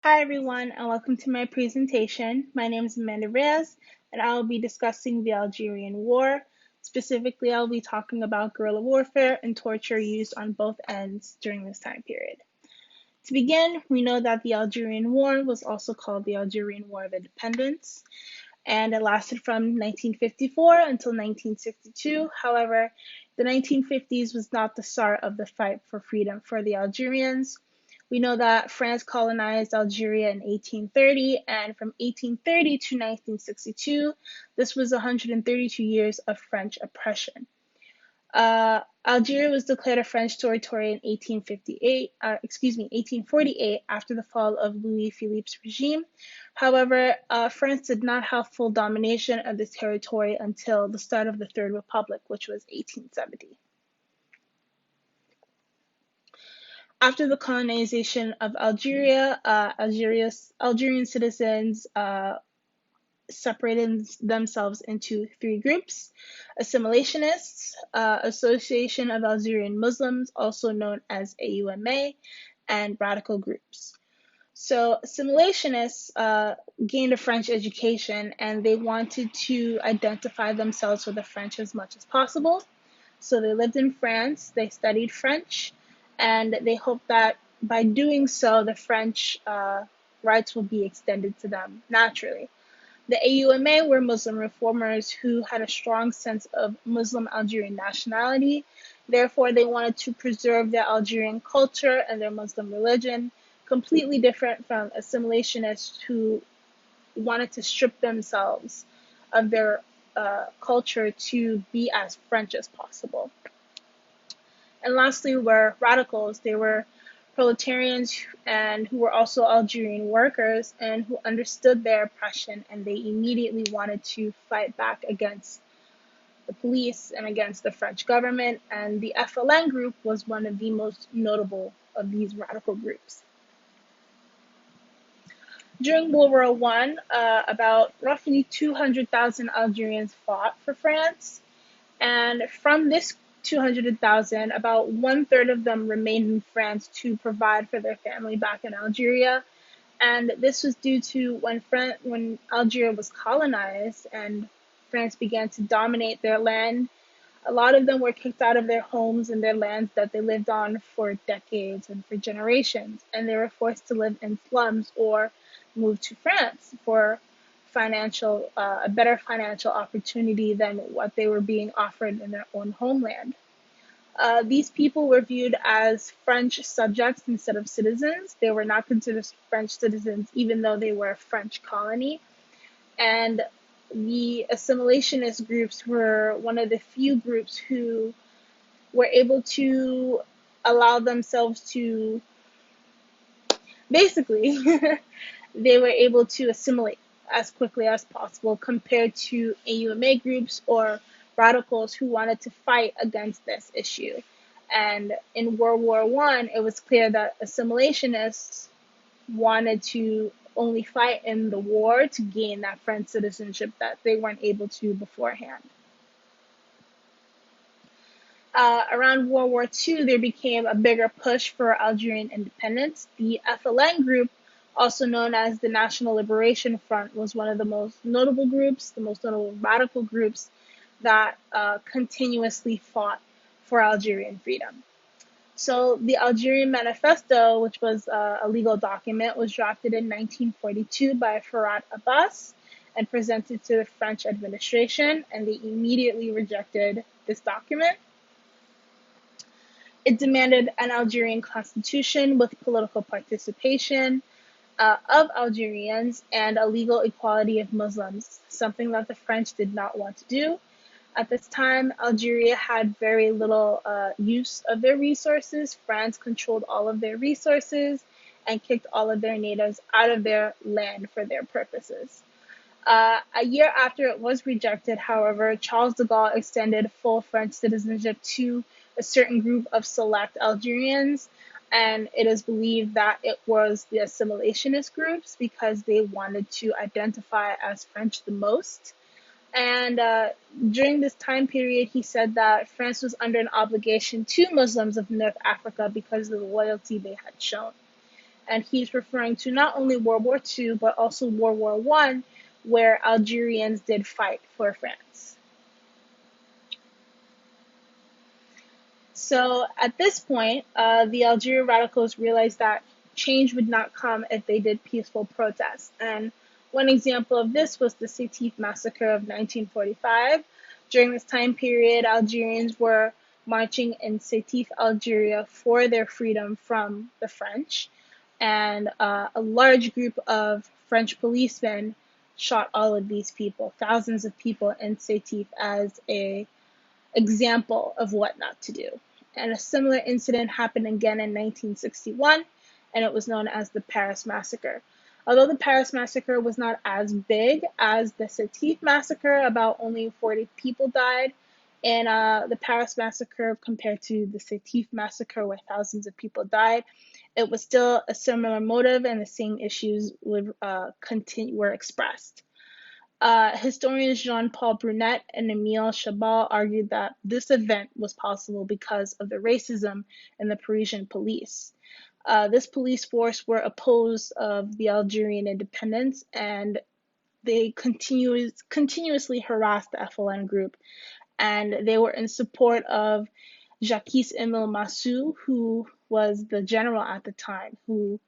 Hi everyone and welcome to my presentation. My name is Amanda Reyes and I will be discussing the Algerian War. Specifically, I'll be talking about guerrilla warfare and torture used on both ends during this time period. To begin, we know that the Algerian War was also called the Algerian War of Independence and it lasted from 1954 until 1962. However, the 1950s was not the start of the fight for freedom for the Algerians. We know that France colonized Algeria in 1830, and from 1830 to 1962, this was 132 years of French oppression. Algeria was declared a French territory in 1848 after the fall of Louis Philippe's regime. However, France did not have full domination of this territory until the start of the Third Republic, which was 1870. After the colonization of Algeria, Algerian citizens separated themselves into three groups: assimilationists, Association of Algerian Muslims, also known as AUMA, and radical groups. So assimilationists gained a French education and they wanted to identify themselves with the French as much as possible. So they lived in France, they studied French, and they hoped that by doing so, the French rights will be extended to them naturally. The AUMA were Muslim reformers who had a strong sense of Muslim Algerian nationality. Therefore, they wanted to preserve their Algerian culture and their Muslim religion, completely different from assimilationists who wanted to strip themselves of their culture to be as French as possible. And lastly were radicals. They were proletarians and who were also Algerian workers and who understood their oppression, and they immediately wanted to fight back against the police and against the French government. And the FLN group was one of the most notable of these radical groups. During World War I, about roughly 200,000 Algerians fought for France, and from this 200,000, about 1/3 of them remained in France to provide for their family back in Algeria. And this was due to when Algeria was colonized and France began to dominate their land, a lot of them were kicked out of their homes and their lands that they lived on for decades and for generations, and they were forced to live in slums or move to France for a better financial opportunity than what they were being offered in their own homeland. These people were viewed as French subjects instead of citizens. They were not considered French citizens, even though they were a French colony. And the assimilationist groups were one of the few groups who were able to allow themselves to basically, they were able to assimilate as quickly as possible compared to AUMA groups or radicals who wanted to fight against this issue. And in World War I, it was clear that assimilationists wanted to only fight in the war to gain that French citizenship that they weren't able to beforehand. Around World War II, there became a bigger push for Algerian independence. The FLN group, also known as the National Liberation Front, was one of the most notable groups, the most notable radical groups that continuously fought for Algerian freedom. So the Algerian Manifesto, which was a legal document, was drafted in 1942 by Farhat Abbas and presented to the French administration, and they immediately rejected this document. It demanded an Algerian constitution with political participation of Algerians and a legal equality of Muslims, something that the French did not want to do. At this time, Algeria had very little use of their resources. France controlled all of their resources and kicked all of their natives out of their land for their purposes. A year after it was rejected, however, Charles de Gaulle extended full French citizenship to a certain group of select Algerians, and it is believed that it was the assimilationist groups because they wanted to identify as French the most. And during this time period, he said that France was under an obligation to Muslims of North Africa because of the loyalty they had shown. And he's referring to not only World War II, but also World War I, where Algerians did fight for France. So at this point, the Algerian radicals realized that change would not come if they did peaceful protests. And one example of this was the Sétif massacre of 1945. During this time period, Algerians were marching in Sétif, Algeria, for their freedom from the French. And a large group of French policemen shot all of these people, thousands of people in Sétif, as a example of what not to do. And a similar incident happened again in 1961, and it was known as the Paris Massacre. Although the Paris Massacre was not as big as the Sétif Massacre, about only 40 people died in the Paris Massacre compared to the Sétif Massacre, where thousands of people died. It was still a similar motive, and the same issues were expressed. Historians Jean-Paul Brunet and Emile Chabal argued that this event was possible because of the racism in the Parisian police. This police force were opposed of the Algerian independence, and they continuously harassed the FLN group, and they were in support of Jacques-Émile Massou, who was the general at the time, who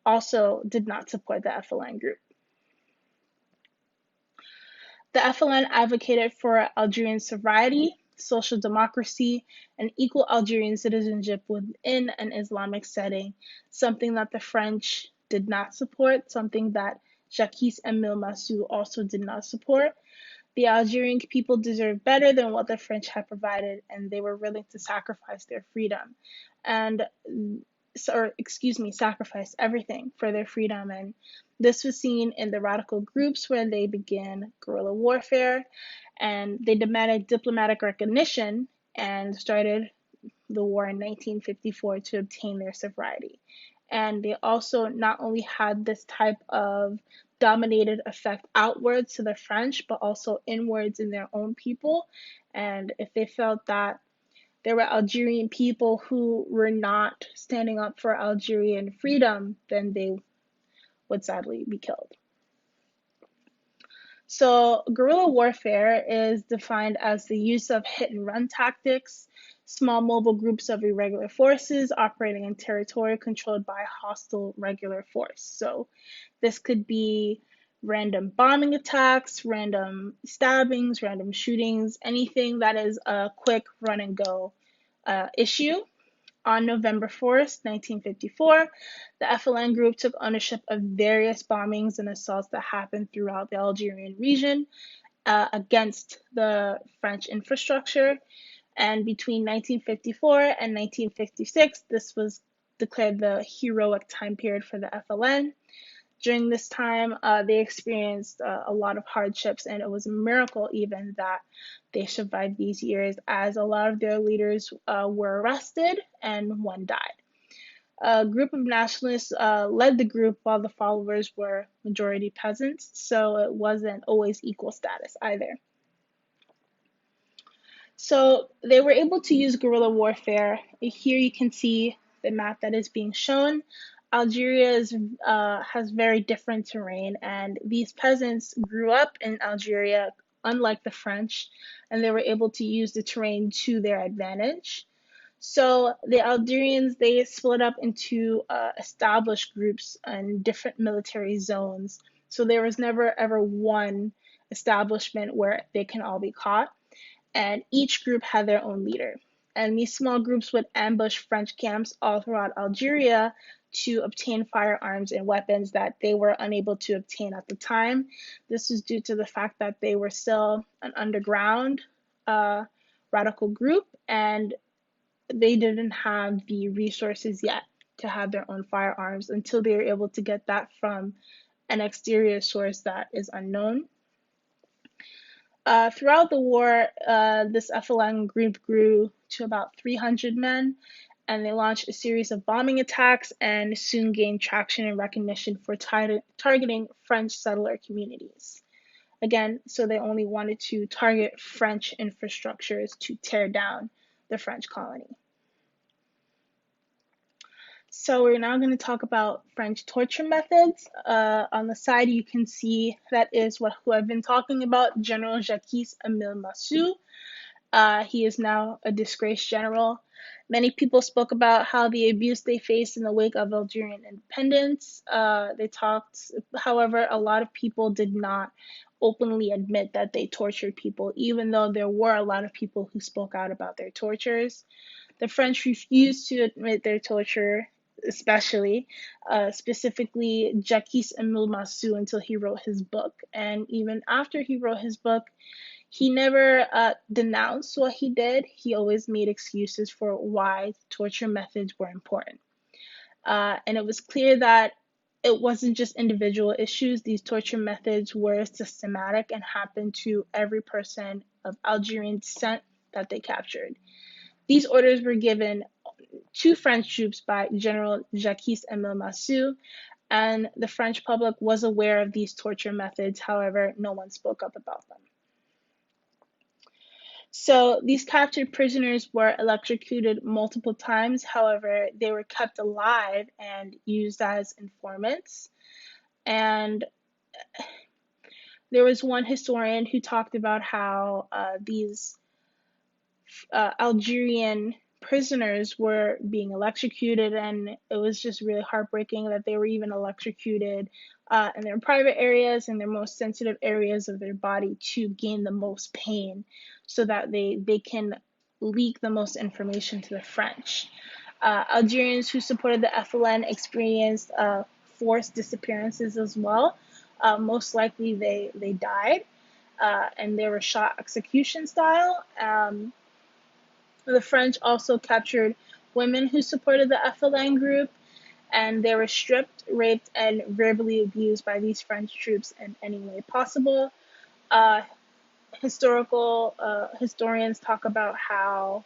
also did not support the FLN group. The FLN advocated for Algerian sovereignty, social democracy, and equal Algerian citizenship within an Islamic setting, something that the French did not support, something that Jacques-Émile Massou also did not support. The Algerian people deserved better than what the French had provided, and they were willing to sacrifice their freedom. Sacrifice everything for their freedom. And this was seen in the radical groups when they began guerrilla warfare, and they demanded diplomatic recognition and started the war in 1954 to obtain their sovereignty. And they also not only had this type of dominated effect outwards to the French, but also inwards in their own people. And if they felt that there were Algerian people who were not standing up for Algerian freedom, then they would sadly be killed. So guerrilla warfare is defined as the use of hit and run tactics, small mobile groups of irregular forces operating in territory controlled by hostile regular force. So this could be random bombing attacks, random stabbings, random shootings, anything that is a quick run and go issue. On November 4th, 1954, the FLN group took ownership of various bombings and assaults that happened throughout the Algerian region against the French infrastructure. And between 1954 and 1956, this was declared the heroic time period for the FLN. During this time, they experienced a lot of hardships, and it was a miracle even that they survived these years, as a lot of their leaders were arrested and one died. A group of nationalists led the group while the followers were majority peasants, so it wasn't always equal status either. So they were able to use guerrilla warfare. Here you can see the map that is being shown. Algeria has very different terrain, and these peasants grew up in Algeria, unlike the French, and they were able to use the terrain to their advantage. So the Algerians, they split up into established groups and different military zones. So there was never ever one establishment where they can all be caught, and each group had their own leader. And these small groups would ambush French camps all throughout Algeria to obtain firearms and weapons that they were unable to obtain at the time. This was due to the fact that they were still an underground radical group, and they didn't have the resources yet to have their own firearms until they were able to get that from an exterior source that is unknown. Throughout the war, this FLN group grew to about 300 men, and they launched a series of bombing attacks and soon gained traction and recognition for targeting French settler communities. Again, so they only wanted to target French infrastructures to tear down the French colony. So we're now going to talk about French torture methods. On the side, you can see that is who I've been talking about, General Jacques-Émile Massu. He is now a disgraced general. Many people spoke about how the abuse they faced in the wake of Algerian independence. They talked, however, a lot of people did not openly admit that they tortured people, even though there were a lot of people who spoke out about their tortures. The French refused to admit their torture, especially, specifically Jacques-Émile Massu, until he wrote his book. And even after he wrote his book, he never denounced what he did. He always made excuses for why torture methods were important. And it was clear that it wasn't just individual issues. These torture methods were systematic and happened to every person of Algerian descent that they captured. These orders were given to French troops by General Jacques-Émile Massu, and the French public was aware of these torture methods. However, no one spoke up about them. So these captured prisoners were electrocuted multiple times. However, they were kept alive and used as informants. And there was one historian who talked about how these Algerian prisoners were being electrocuted, and it was just really heartbreaking that they were even electrocuted in their private areas and their most sensitive areas of their body to gain the most pain so that they can leak the most information to the French. Algerians who supported the FLN experienced forced disappearances as well. Most likely they died, and they were shot execution style. The French also captured women who supported the FLN group, and they were stripped, raped, and verbally abused by these French troops in any way possible. Uh, historians talk about how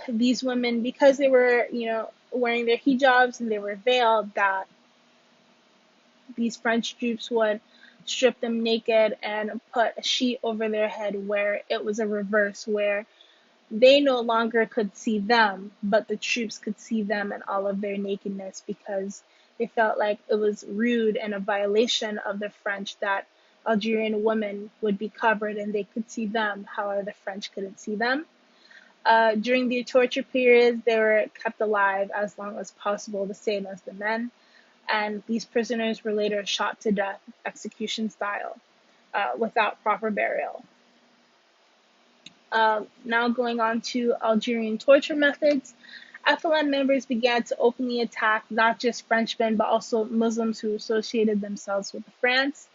these women, because they were, wearing their hijabs and they were veiled, that these French troops would strip them naked and put a sheet over their head, where it was a reverse, where they no longer could see them, but the troops could see them in all of their nakedness, because they felt like it was rude and a violation of the French that Algerian women would be covered and they could see them, however the French couldn't see them. During the torture periods, they were kept alive as long as possible, the same as the men, and these prisoners were later shot to death, execution style, without proper burial. Now going on to Algerian torture methods, FLN members began to openly attack not just Frenchmen, but also Muslims who associated themselves with France,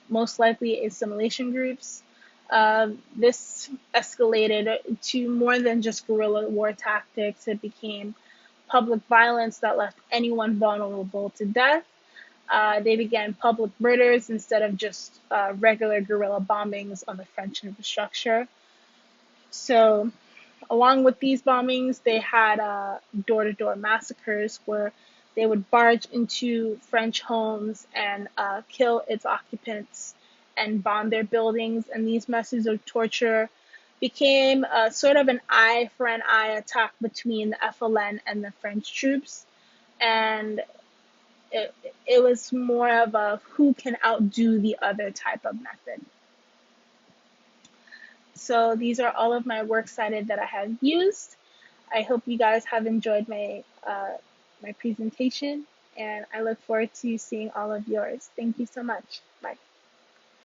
most likely assimilation groups. This escalated to more than just guerrilla war tactics. It became public violence that left anyone vulnerable to death. They began public murders instead of just regular guerrilla bombings on the French infrastructure. So, along with these bombings, they had door-to-door massacres where they would barge into French homes and kill its occupants and bomb their buildings. And these methods of torture became sort of an eye for an eye attack between the FLN and the French troops. And it was more of a who can outdo the other type of method. So these are all of my works cited that I have used. I hope you guys have enjoyed my presentation, and I look forward to seeing all of yours. Thank you so much. Bye.